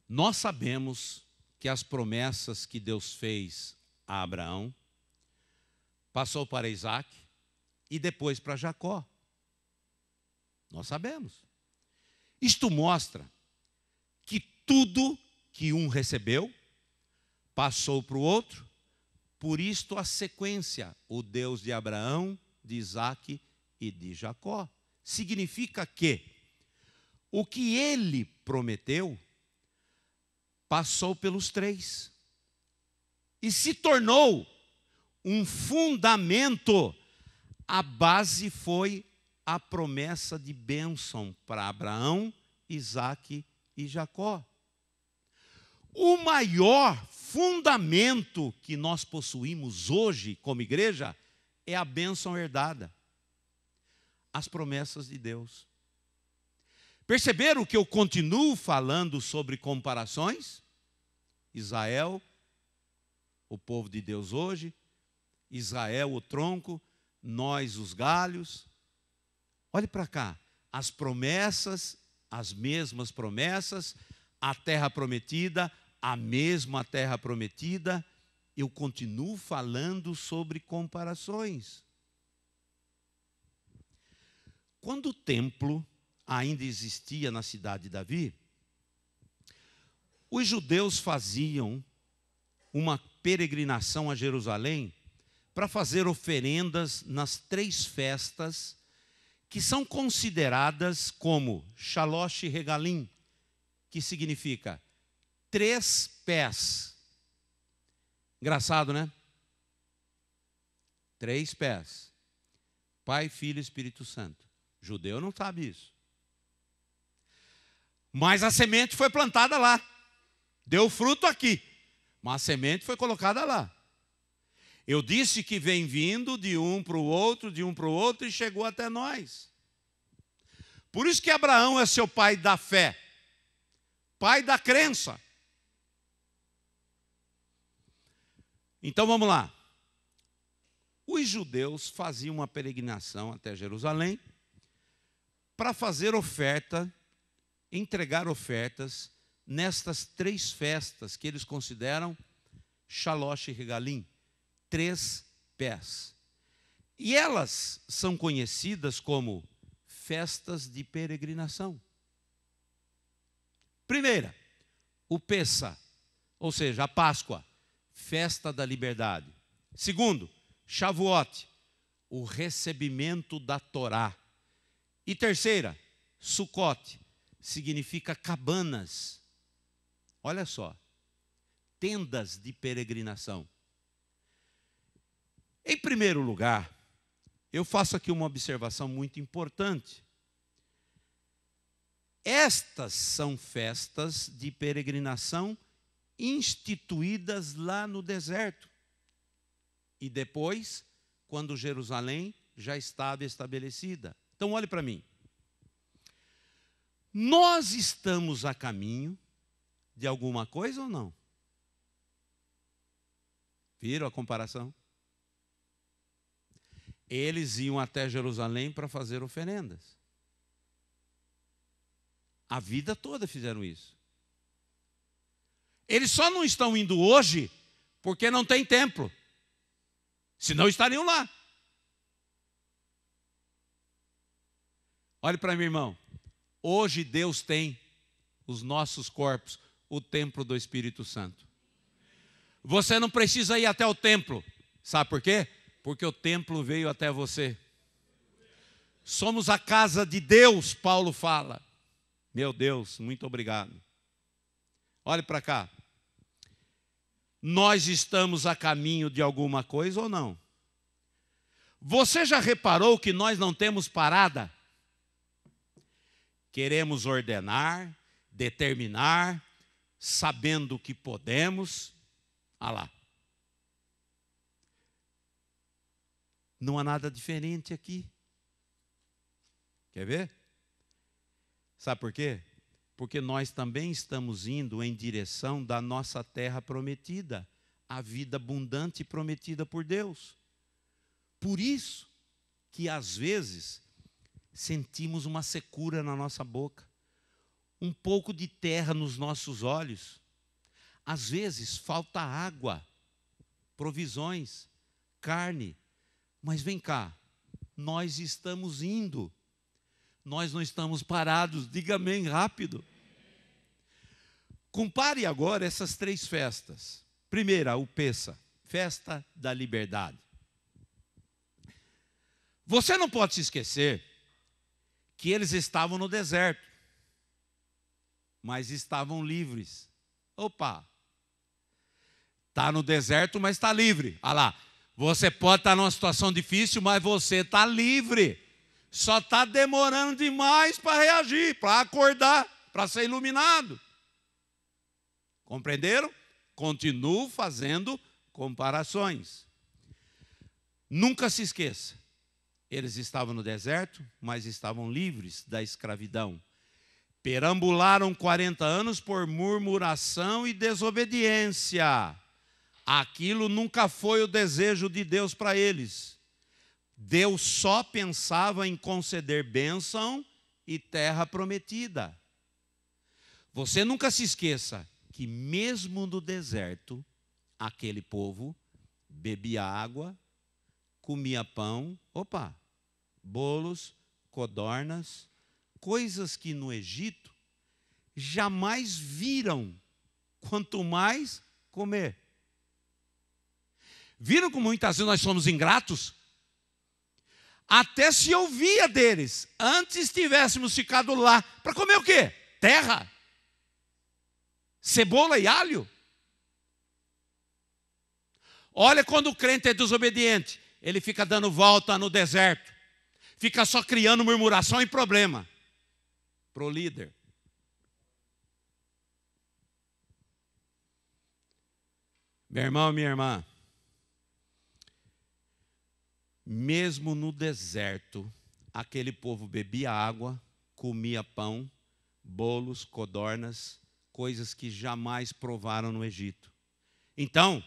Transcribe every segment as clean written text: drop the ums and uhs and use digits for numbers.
Nós sabemos que as promessas que Deus fez a Abraão passou para Isaac e depois para Jacó. Nós sabemos. Isto mostra que tudo que um recebeu passou para o outro. Por isto a sequência, o Deus de Abraão, de Isaac e de Jacó. Significa que o que ele prometeu passou pelos três e se tornou um fundamento. A base foi a promessa de bênção para Abraão, Isaac e Jacó. O maior fundamento que nós possuímos hoje como igreja é a bênção herdada, as promessas de Deus. Perceberam que eu continuo falando sobre comparações? Israel, o povo de Deus hoje, Israel, o tronco, nós, os galhos. Olhe para cá, as promessas, as mesmas promessas, a terra prometida, a mesma terra prometida. Eu continuo falando sobre comparações. Quando o templo ainda existia na cidade de Davi, os judeus faziam uma peregrinação a Jerusalém para fazer oferendas nas 3 festas que são consideradas como Shalosh Regalim, que significa 3 pés. Engraçado, né? 3 pés. Pai, Filho e Espírito Santo. Judeu não sabe isso. Mas a semente foi plantada lá. Deu fruto aqui. Mas a semente foi colocada lá. Eu disse que vem vindo de um para o outro, de um para o outro, e chegou até nós. Por isso que Abraão é seu pai da fé, pai da crença. Então vamos lá. Os judeus faziam uma peregrinação até Jerusalém para fazer oferta, entregar ofertas nestas 3 festas que eles consideram Shalosh Regalim, 3 pés. E elas são conhecidas como festas de peregrinação. Primeira, o Pessa, ou seja, a Páscoa, festa da liberdade. Segundo, Shavuot, o recebimento da Torá. E terceira, Sukkot, significa cabanas. Olha só, tendas de peregrinação. Em primeiro lugar, eu faço aqui uma observação muito importante. Estas são festas de peregrinação instituídas lá no deserto. E depois, quando Jerusalém já estava estabelecida. Então, olhe para mim. Nós estamos a caminho de alguma coisa ou não? Viram a comparação? Eles iam até Jerusalém para fazer oferendas. A vida toda fizeram isso. Eles só não estão indo hoje porque não tem templo. Senão estariam lá. Olhe para mim, irmão. Hoje Deus tem os nossos corpos, o templo do Espírito Santo. Você não precisa ir até o templo. Sabe por quê? Porque o templo veio até você. Somos a casa de Deus, Paulo fala. Meu Deus, muito obrigado. Olhe para cá. Nós estamos a caminho de alguma coisa ou não? Você já reparou que nós não temos parada? Queremos ordenar, determinar, sabendo que podemos. Ah lá. Não há nada diferente aqui. Quer ver? Sabe por quê? Porque nós também estamos indo em direção da nossa terra prometida, a vida abundante prometida por Deus. Por isso que às vezes sentimos uma secura na nossa boca, um pouco de terra nos nossos olhos. Às vezes falta água, provisões, carne. Mas vem cá, nós estamos indo. Nós não estamos parados. Diga amém rápido. Compare agora essas 3 festas. Primeira, o Pêssar, festa da liberdade. Você não pode se esquecer que eles estavam no deserto, mas estavam livres. Opa! Está no deserto, mas está livre. Olha lá, você pode estar numa situação difícil, mas você está livre. Só está demorando demais para reagir, para acordar, para ser iluminado. Compreenderam? Continuo fazendo comparações. Nunca se esqueça, eles estavam no deserto, mas estavam livres da escravidão. Perambularam 40 anos por murmuração e desobediência. Aquilo nunca foi o desejo de Deus para eles. Deus só pensava em conceder bênção e terra prometida. Você nunca se esqueça que mesmo no deserto, aquele povo bebia água, comia pão, bolos, codornas, coisas que no Egito jamais viram, quanto mais comer. Viram como muitas vezes nós somos ingratos? Até se ouvia deles, antes tivéssemos ficado lá, para comer o quê? Terra, cebola e alho. Olha quando o crente é desobediente, ele fica dando volta no deserto, fica só criando murmuração e problema para o líder. Meu irmão, minha irmã, mesmo no deserto, aquele povo bebia água, comia pão, bolos, codornas, coisas que jamais provaram no Egito. Então,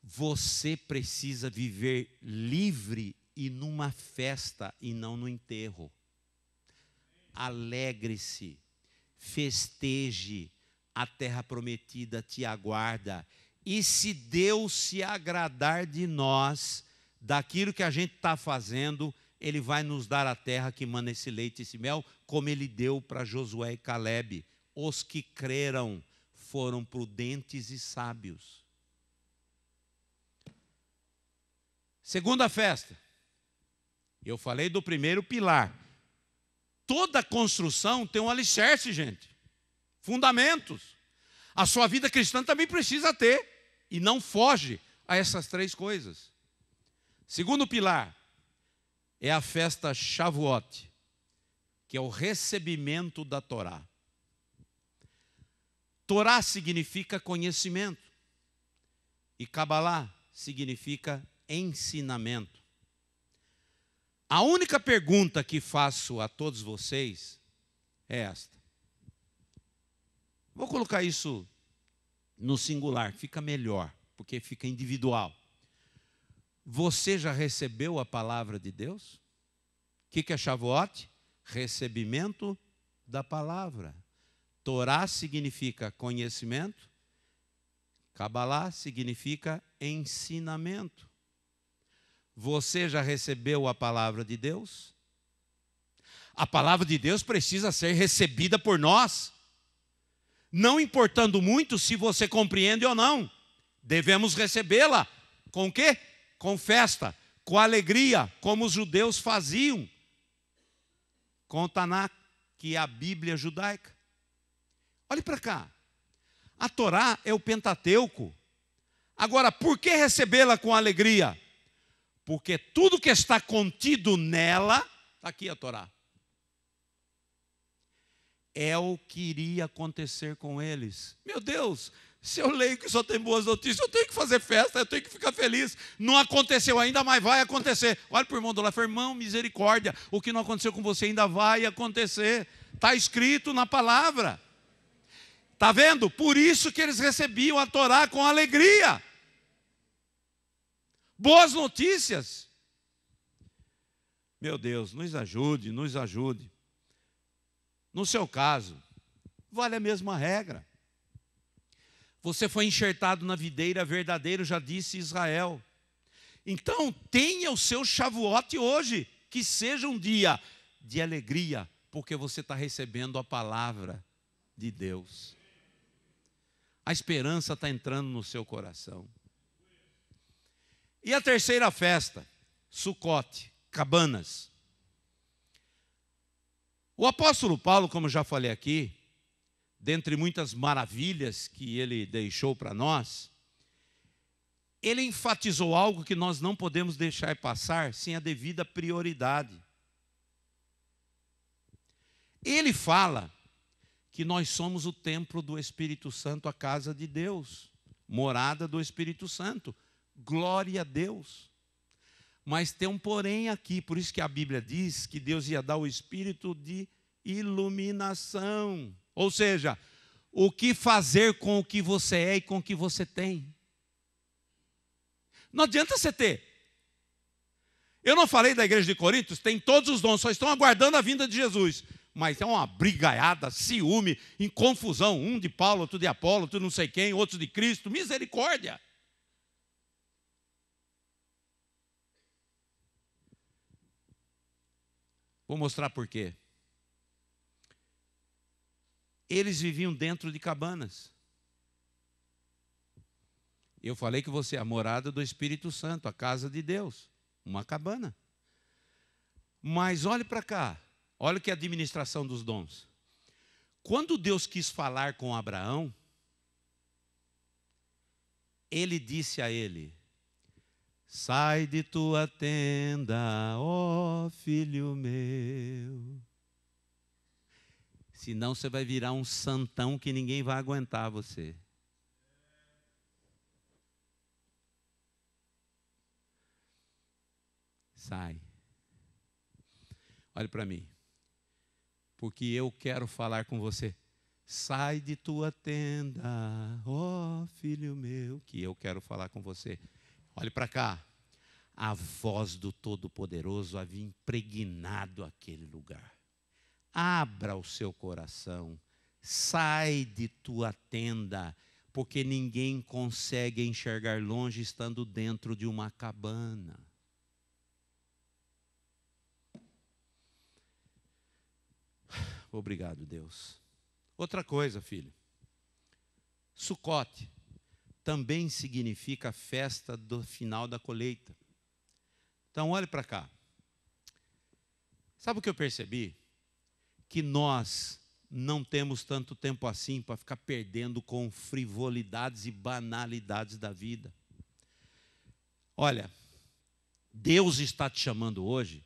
você precisa viver livre e numa festa e não no enterro. Alegre-se, festeje, a terra prometida te aguarda. E se Deus se agradar de nós, daquilo que a gente está fazendo, Ele vai nos dar a terra que mana esse leite e esse mel, como Ele deu para Josué e Calebe. Os que creram foram prudentes e sábios. Segunda festa. Eu falei do primeiro pilar. Toda construção tem um alicerce, gente. Fundamentos. A sua vida cristã também precisa ter. E não foge a essas 3 coisas. Segundo pilar é a festa Shavuot, que é o recebimento da Torá. Torá significa conhecimento e Cabalá significa ensinamento. A única pergunta que faço a todos vocês é esta. Vou colocar isso no singular, fica melhor, porque fica individual. Você já recebeu a palavra de Deus? O que é Shavuot? Recebimento da palavra. Torá significa conhecimento. Cabalá significa ensinamento. Você já recebeu a palavra de Deus? A palavra de Deus precisa ser recebida por nós. Não importando muito se você compreende ou não. Devemos recebê-la. Com o quê? Com festa, com alegria, como os judeus faziam com o Taná, que é a Bíblia judaica. Olhe para cá. A Torá é o Pentateuco. Agora, por que recebê-la com alegria? Porque tudo que está contido nela, está aqui a Torá, é o que iria acontecer com eles. Meu Deus, se eu leio que só tem boas notícias, eu tenho que fazer festa, eu tenho que ficar feliz. Não aconteceu ainda, mas vai acontecer. Olha para o irmão do lado, irmão, misericórdia, o que não aconteceu com você ainda vai acontecer. Está escrito na palavra. Está vendo? Por isso que eles recebiam a Torá com alegria. Boas notícias. Meu Deus, nos ajude, nos ajude. No seu caso, vale a mesma regra. Você foi enxertado na videira verdadeira, já disse Israel. Então, tenha o seu Shavuot hoje, que seja um dia de alegria, porque você está recebendo a palavra de Deus. A esperança está entrando no seu coração. E a terceira festa, Sucote, cabanas. O apóstolo Paulo, como já falei aqui, dentre muitas maravilhas que ele deixou para nós, ele enfatizou algo que nós não podemos deixar passar sem a devida prioridade. Ele fala que nós somos o templo do Espírito Santo, a casa de Deus, morada do Espírito Santo. Glória a Deus. Mas tem um porém aqui, por isso que a Bíblia diz que Deus ia dar o espírito de iluminação. Ou seja, o que fazer com o que você é e com o que você tem. Não adianta você ter. Eu não falei da igreja de Corinto, tem todos os dons, só estão aguardando a vinda de Jesus. Mas é uma brigaiada, ciúme, em confusão. Um de Paulo, outro de Apolo, outro não sei quem, outro de Cristo. Misericórdia. Vou mostrar por quê. Eles viviam dentro de cabanas. Eu falei que você é a morada do Espírito Santo, a casa de Deus, uma cabana. Mas olhe para cá, olha que é a administração dos dons. Quando Deus quis falar com Abraão, ele disse a ele: sai de tua tenda, ó filho meu. Senão você vai virar um santão que ninguém vai aguentar você. Sai. Olhe para mim. Porque eu quero falar com você. Sai de tua tenda, ó filho meu, que eu quero falar com você. Olhe para cá. A voz do Todo-Poderoso havia impregnado aquele lugar. Abra o seu coração. Sai de tua tenda, porque ninguém consegue enxergar longe estando dentro de uma cabana. Obrigado, Deus. Outra coisa, filho. Sucote também significa festa do final da colheita. Então, olhe para cá. Sabe o que eu percebi? Que nós não temos tanto tempo assim para ficar perdendo com frivolidades e banalidades da vida. Olha, Deus está te chamando hoje,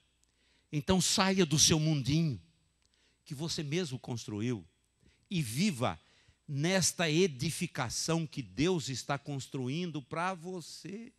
então saia do seu mundinho, que você mesmo construiu, e viva nesta edificação que Deus está construindo para você.